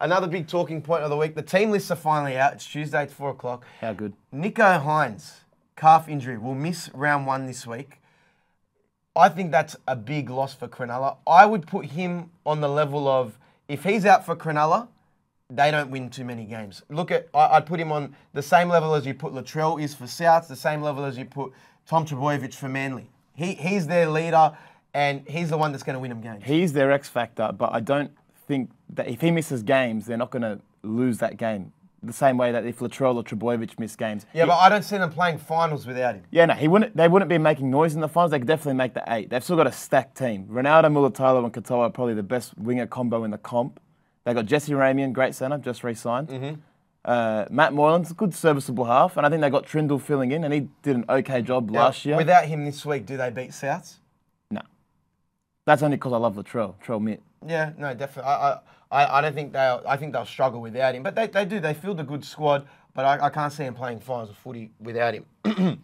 Another big talking point of the week. The team lists are finally out. It's Tuesday at 4 o'clock. How good? Nico Hines, calf injury, will miss round 1 this week. I think that's a big loss for Cronulla. I would put him on the level of, if he's out for Cronulla, they don't win too many games. I'd put him on the same level as you put Latrell is for Souths, the same level as you put Tom Trbojevic for Manly. He's their leader, and he's the one that's going to win them games. He's their X factor, but I don't think that if he misses games, they're not going to lose that game. The same way that if Latrell or Trbojevic miss games. Yeah, but I don't see them playing finals without him. Yeah, no, they wouldn't be making noise in the finals. They could definitely make the 8. They've still got a stacked team. Ronaldo, Mulatalo, and Katoa are probably the best winger combo in the comp. They got Jesse Ramian, great centre, just re-signed. Matt Moylan's a good serviceable half, and I think they got Trindle filling in, and he did an okay job last year. Without him this week, do they beat Souths? No. That's only because I love Latrell. Trell Mitt. Yeah, no, definitely. I don't think I think they'll struggle without him, but they do. They field a good squad, but I can't see him playing finals of footy without him.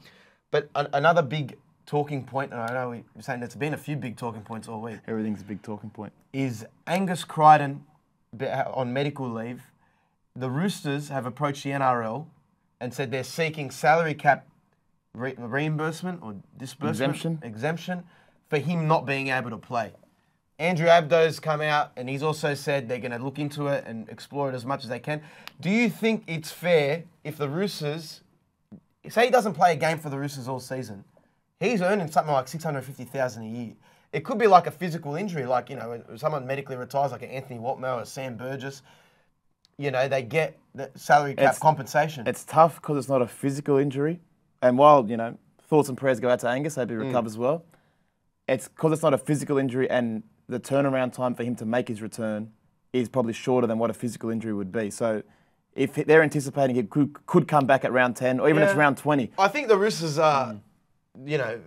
But another big talking point, and I know we're saying there's been a few big talking points all week. Everything's a big talking point. Is Angus Crichton on medical leave? The Roosters have approached the NRL and said they're seeking salary cap reimbursement or disbursement exemption for him not being able to play. Andrew Abdo's come out and he's also said they're going to look into it and explore it as much as they can. Do you think it's fair if the Roosters, say he doesn't play a game for the Roosters all season, he's earning something like $650,000 a year. It could be like a physical injury, like, when someone medically retires, like an Anthony Watmough or Sam Burgess, they get the salary cap compensation. It's tough because it's not a physical injury. And while, thoughts and prayers go out to Angus, hope he recovers well. It's because it's not a physical injury, and the turnaround time for him to make his return is probably shorter than what a physical injury would be. So if they're anticipating he could come back at round 10 or even it's round 20. I think the Roosters are, they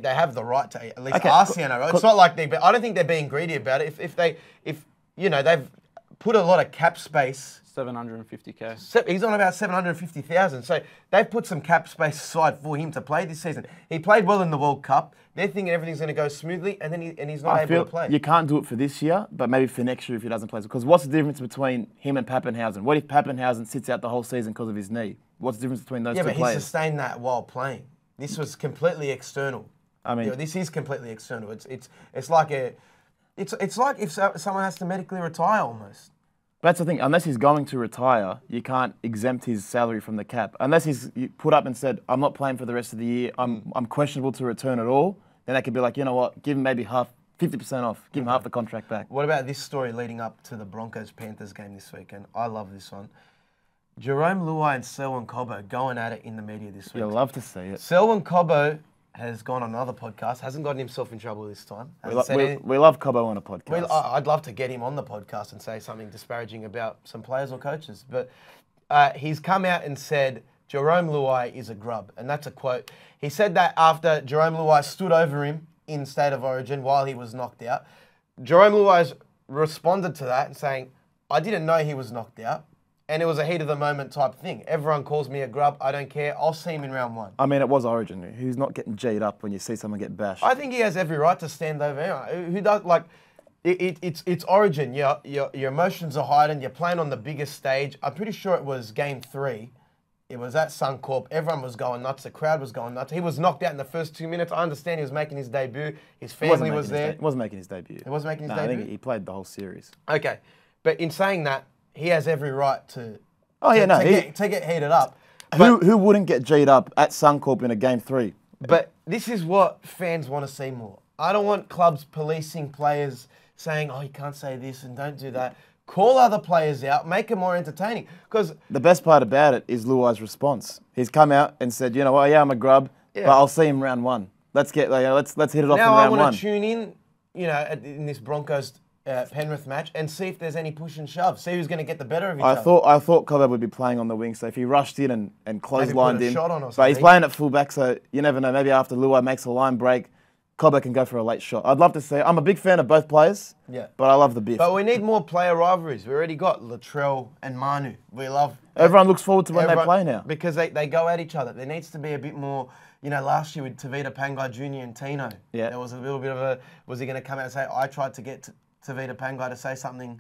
have the right to at least ask the NRL. It's not like I don't think they're being greedy about it. If they've put a lot of cap space. 750K. He's on about 750,000. So they've put some cap space aside for him to play this season. He played well in the World Cup. They're thinking everything's going to go smoothly, and then he's not able to play. You can't do it for this year, but maybe for next year if he doesn't play. Because what's the difference between him and Pappenhausen? What if Pappenhausen sits out the whole season because of his knee? What's the difference between those two players? Yeah, but he sustained that while playing. This was completely external. I mean, this is completely external. It's like if someone has to medically retire almost. But that's the thing. Unless he's going to retire, you can't exempt his salary from the cap. Unless he's put up and said, "I'm not playing for the rest of the year. I'm questionable to return at all." Then they could be like, you know what? Give him maybe 50% off. Give him half the contract back. What about this story leading up to the Broncos-Panthers game this weekend? I love this one. Jerome Luai and Selwyn Cobbo going at it in the media this week. You'll love to see it. Selwyn Cobbo has gone on another podcast, hasn't gotten himself in trouble this time. We love Cobbo on a podcast. I'd love to get him on the podcast and say something disparaging about some players or coaches. But he's come out and said Jerome Luai is a grub. And that's a quote. He said that after Jerome Luai stood over him in State of Origin while he was knocked out. Jerome Luai's responded to that and saying, I didn't know he was knocked out. And it was a heat of the moment type thing. Everyone calls me a grub. I don't care. I'll see him in round 1. I mean, it was Origin. Who's not getting G'd up when you see someone get bashed? I think he has every right to stand over anyone. Who does, like, it's Origin. Your emotions are heightened. You're playing on the biggest stage. I'm pretty sure it was game 3. It was at Suncorp. Everyone was going nuts. The crowd was going nuts. He was knocked out in the first 2 minutes. I understand he was making his debut. His family was there. He wasn't making his debut. He wasn't making his debut? I think he played the whole series. Okay. But in saying that, he has every right to... to get heated up. Who wouldn't get G'd up at Suncorp in a game 3? But this is what fans want to see more. I don't want clubs policing players saying, oh, you can't say this and don't do that. Call other players out, make it more entertaining. Because the best part about it is Luai's response. He's come out and said, you know what, yeah, I'm a grub, but I'll see him round 1. Let's hit it off in round 1. Now I want to tune in, in this Broncos Penrith match and see if there's any push and shove. See who's going to get the better of each other. I thought Cobbo would be playing on the wing, so if he rushed in and clotheslined him, but he's playing at fullback, so you never know. Maybe after Luai makes a line break, Cobbo can go for a late shot. I'd love to see. I'm a big fan of both players. Yeah, but I love the biff. But we need more player rivalries. We already got Latrell and Manu. Everyone looks forward to when they play now because they go at each other. There needs to be a bit more. Last year with Tavita Pangai Jr. and Tino, there was a little bit of a. Was he going to come out and say, I tried to get Tavita Pangai to say something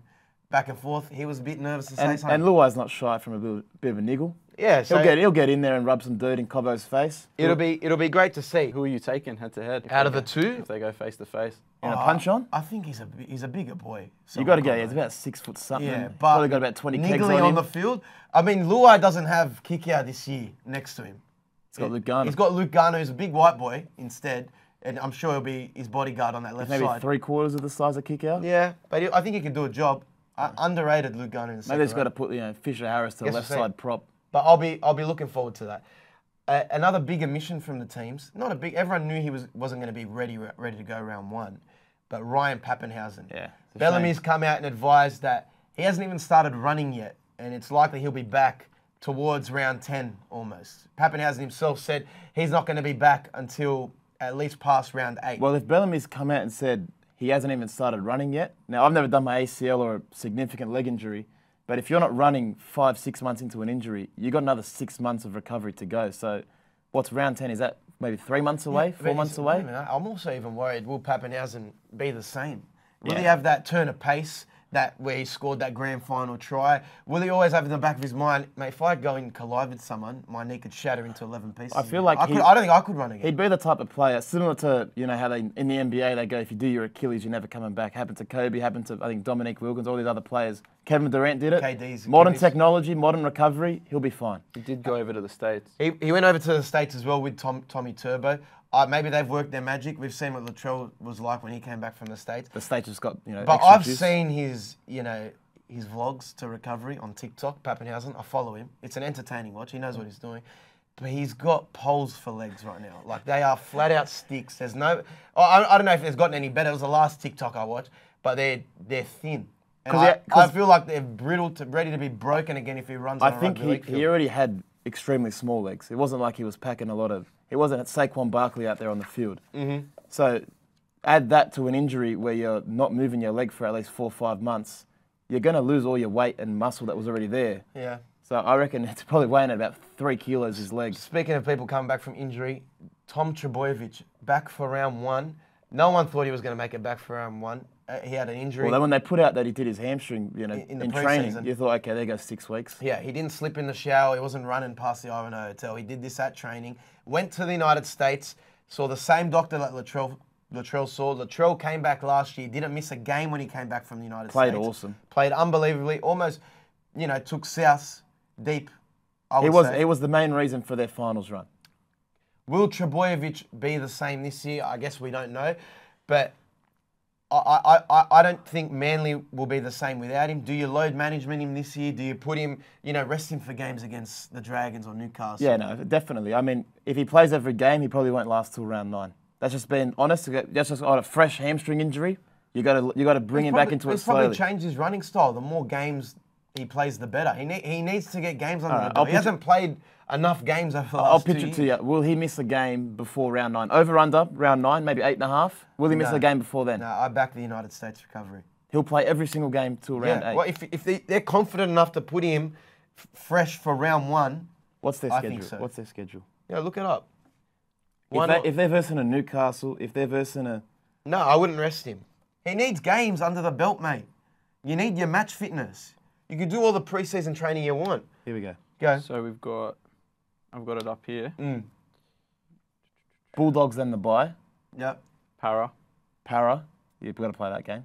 back and forth. He was a bit nervous to say something. And Luai's not shy from a bit of a niggle. Yeah, so he'll get in there and rub some dirt in Cobbo's face. It'll be great to see. Who are you taking head to head? Out of the two? If they go face to face. In a punch on? I think he's a bigger boy. You got to go. He's about 6 foot something. Yeah, but probably got about 20 kegs on him. on the field. I mean, Luai doesn't have Kikia this year next to him. He's got Luke Garner. He's got Luke Garner, who's a big white boy instead, and I'm sure he'll be his bodyguard on that left maybe side. Maybe 3/4 of the size of Kikia. Yeah, but I think he can do a job. Underrated Luke Garner in the second Maybe he's got round. to put Fisher Harris to the left side prop. But I'll be looking forward to that. Another big omission from the teams. Not a big. Everyone knew he wasn't going to be ready to go round 1. But Ryan Pappenhausen. Yeah. Bellamy's come out and advised that he hasn't even started running yet, and it's likely he'll be back towards round 10 almost. Pappenhausen himself said he's not going to be back until at least past round 8. Well, if Bellamy's come out and said he hasn't even started running yet, now I've never done my ACL or a significant leg injury, but if you're not running 5-6 months into an injury, you've got another 6 months of recovery to go. So what's round 10? Is that maybe 3 months away, 4 months away? I'm also even worried, will Pappenhausen be the same? Will he have that turn of pace where he scored that grand final try? Will he always have in the back of his mind, mate, if I go and collide with someone, my knee could shatter into 11 pieces? I feel like I don't think I could run again. He'd be the type of player, similar to, how they in the NBA, they go, if you do your Achilles, you're never coming back. Happened to Kobe, happened to, I think, Dominique Wilkins, all these other players. Kevin Durant did it. KD's modern Achilles. technology, modern recovery, he'll be fine. He did go over to the States. He went over to the States as well with Tommy Turbo. Maybe they've worked their magic. We've seen what Latrell was like when he came back from the States. The States just got, But extra I've juice. seen his vlogs to recovery on TikTok, Pappenhausen. I follow him. It's an entertaining watch. He knows what he's doing. But he's got poles for legs right now. Like, they are flat out sticks. There's no... I don't know if it's gotten any better. It was the last TikTok I watched. But they're thin. And I feel like they're brittle, ready to be broken again if he runs on a rugby league field. He already had extremely small legs. It wasn't like he was packing a lot of... It wasn't Saquon Barkley out there on the field. Mm-hmm. So add that to an injury where you're not moving your leg for at least 4 or 5 months, you're going to lose all your weight and muscle that was already there. Yeah. So I reckon it's probably weighing at about 3 kilos his legs. Speaking of people coming back from injury, Tom Trbojevic back for round 1. No one thought he was going to make it back for round 1. He had an injury. Well, then when they put out that he did his hamstring, in training, pre-season. you thought, okay, there goes 6 weeks. Yeah, he didn't slip in the shower. He wasn't running past the Ivanhoe Hotel. He did this at training. Went to the United States, saw the same doctor that Latrell saw. Latrell came back last year. Didn't miss a game when he came back from the United States. Played awesome. Played unbelievably. Almost, took South deep. He was the main reason for their finals run. Will Trbojevic be the same this year? I guess we don't know, but I don't think Manly will be the same without him. Do you load management him this year? Do you put him, rest him for games against the Dragons or Newcastle? Yeah, no, definitely. I mean, if he plays every game, he probably won't last till round 9. That's just being honest. That's just on a fresh hamstring injury. You got to bring him back into it slowly. He's probably changed his running style. The more games he plays, the better. He needs to get games under the belt. He hasn't played enough games over the last 2 years. I'll pitch it to you. Will he miss a game before round 9? Over/under, round 9, maybe 8.5. Will he miss a game before then? No, I back the United States recovery. He'll play every single game till round 8. Well, if they're confident enough to put him fresh for round 1, what's their I schedule? think so. What's their schedule? Yeah, look it up. If they're versing a Newcastle, if they're versing a... No, I wouldn't rest him. He needs games under the belt, mate. You need your match fitness. You can do all the preseason training you want. Here we go. Go. So I've got it up here. Bulldogs then the bye. Yep. Para, you've got to play that game.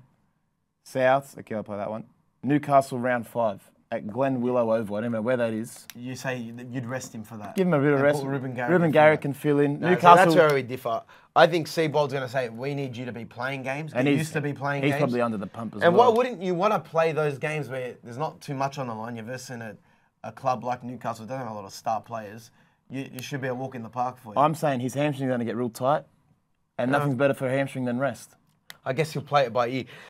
Souths, okay, I'll play that one. Newcastle round 5 at Glen Willow Oval. I don't know where that is. You say you'd rest him for that. Give him a bit of rest. Ruben Garrett can fill in. No, Newcastle. so that's where we differ. I think Seabold's going to say, we need you to be playing games. And he used to be playing games. He's probably under the pump as well. And why wouldn't you want to play those games where there's not too much on the line? You're versing a club like Newcastle, doesn't have a lot of star players. You should be a walk in the park for you. I'm saying his hamstring's going to get real tight, and nothing's better for a hamstring than rest. I guess he'll play it by ear.